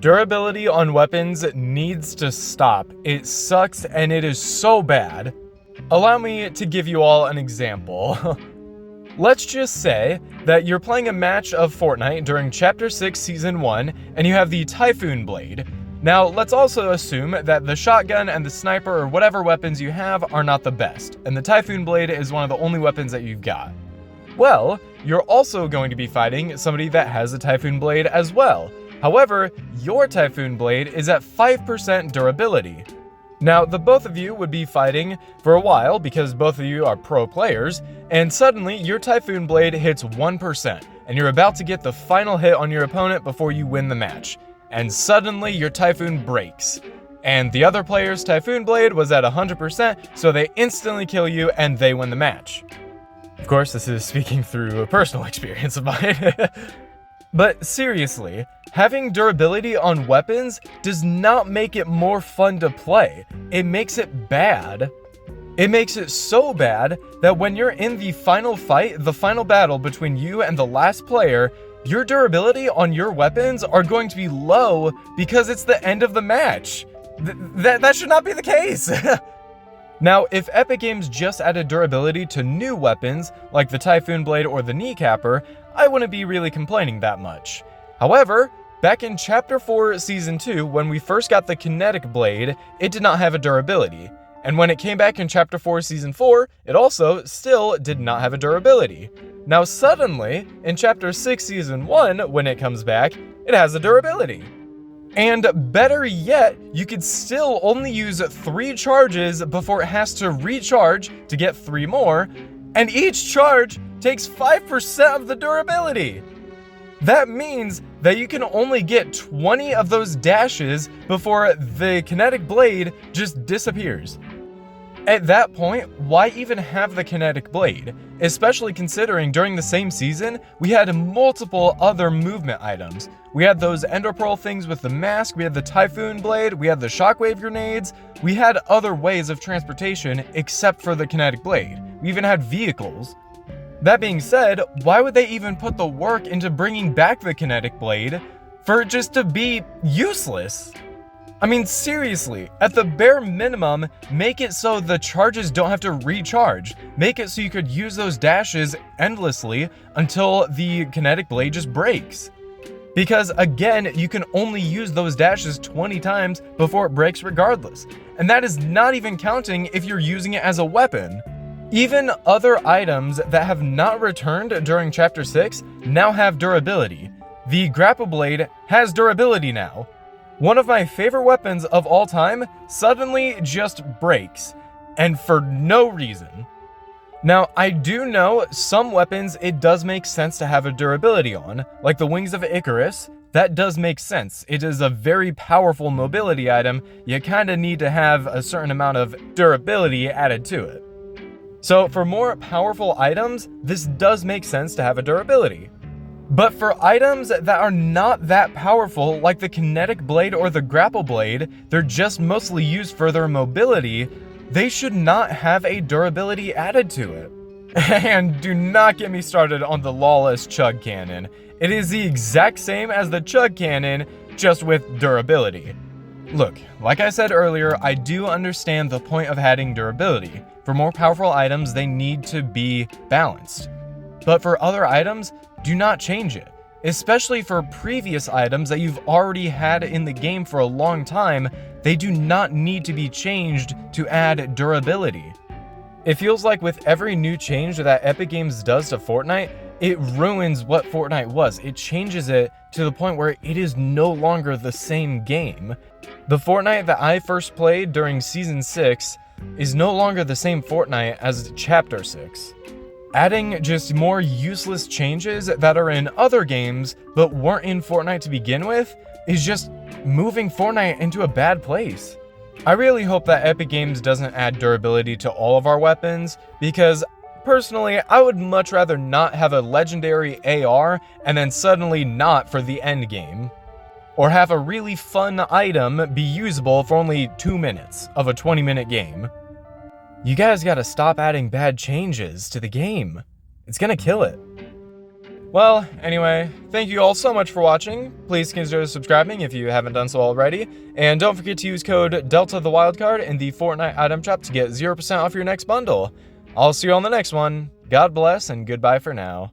Durability on weapons needs to stop. It sucks and it is so bad. Allow me to give you all an example. Let's just say that you're playing a match of Fortnite during Chapter 6 Season 1 and you have the Typhoon Blade. Now, let's also assume that the shotgun and the sniper or whatever weapons you have are not the best, and the Typhoon Blade is one of the only weapons that you've got. Well, you're also going to be fighting somebody that has a Typhoon Blade as well. However, your Typhoon Blade is at 5% durability. Now, the both of you would be fighting for a while because both of you are pro players, and suddenly your Typhoon Blade hits 1%, and you're about to get the final hit on your opponent before you win the match. And suddenly your Typhoon breaks. And the other player's Typhoon Blade was at 100%, so they instantly kill you and they win the match. Of course, this is speaking through a personal experience of mine. But seriously, having durability on weapons does not make it more fun to play. It makes it bad. It makes it so bad that when you're in the final fight, the final battle between you and the last player, your durability on your weapons are going to be low because it's the end of the match. That should not be the case. Now, if Epic Games just added durability to new weapons, like the Typhoon Blade or the Kneecapper, I wouldn't be really complaining that much. However, back in Chapter 4 Season 2, when we first got the Kinetic Blade, it did not have a durability. And when it came back in Chapter 4 Season 4, it also still did not have a durability. Now suddenly, in Chapter 6 Season 1, when it comes back, it has a durability. And better yet, you could still only use 3 charges before it has to recharge to get 3 more, and each charge takes 5% of the durability. That means that you can only get 20 of those dashes before the Kinetic Blade just disappears. At that point, why even have the Kinetic Blade? Especially considering during the same season, we had multiple other movement items. We had those Ender Pearl things with the mask, we had the Typhoon Blade, we had the Shockwave grenades, we had other ways of transportation except for the Kinetic Blade. We even had vehicles. That being said, why would they even put the work into bringing back the Kinetic Blade for it just to be useless? I mean, seriously, at the bare minimum, make it so the charges don't have to recharge. Make it so you could use those dashes endlessly until the Kinetic Blade just breaks. Because again, you can only use those dashes 20 times before it breaks regardless. And that is not even counting if you're using it as a weapon. Even other items that have not returned during Chapter 6 now have durability. The Grapple Blade has durability now. One of my favorite weapons of all time suddenly just breaks, and for no reason. Now, I do know some weapons it does make sense to have a durability on, like the Wings of Icarus. That does make sense. It is a very powerful mobility item. You kinda need to have a certain amount of durability added to it. So for more powerful items, this does make sense to have a durability. But for items that are not that powerful, like the Kinetic Blade or the Grapple Blade, they're just mostly used for their mobility, they should not have a durability added to it. And do not get me started on the lawless Chug Cannon. It is the exact same as the Chug Cannon, just with durability. Look, like I said earlier, I do understand the point of adding durability. For more powerful items, they need to be balanced. But for other items, do not change it. Especially for previous items that you've already had in the game for a long time, they do not need to be changed to add durability. It feels like with every new change that Epic Games does to Fortnite, it ruins what Fortnite was. It changes it to the point where it is no longer the same game. The Fortnite that I first played during Season 6 is no longer the same Fortnite as Chapter 6. Adding just more useless changes that are in other games but weren't in Fortnite to begin with is just moving Fortnite into a bad place. I really hope that Epic Games doesn't add durability to all of our weapons, because personally, I would much rather not have a legendary AR and then suddenly not for the end game. Or have a really fun item be usable for only 2 minutes of a 20-minute game. You guys gotta stop adding bad changes to the game. It's gonna kill it. Well, anyway, thank you all so much for watching. Please consider subscribing if you haven't done so already. And don't forget to use code Delta the Wildcard in the Fortnite item shop to get 0% off your next bundle. I'll see you on the next one. God bless and goodbye for now.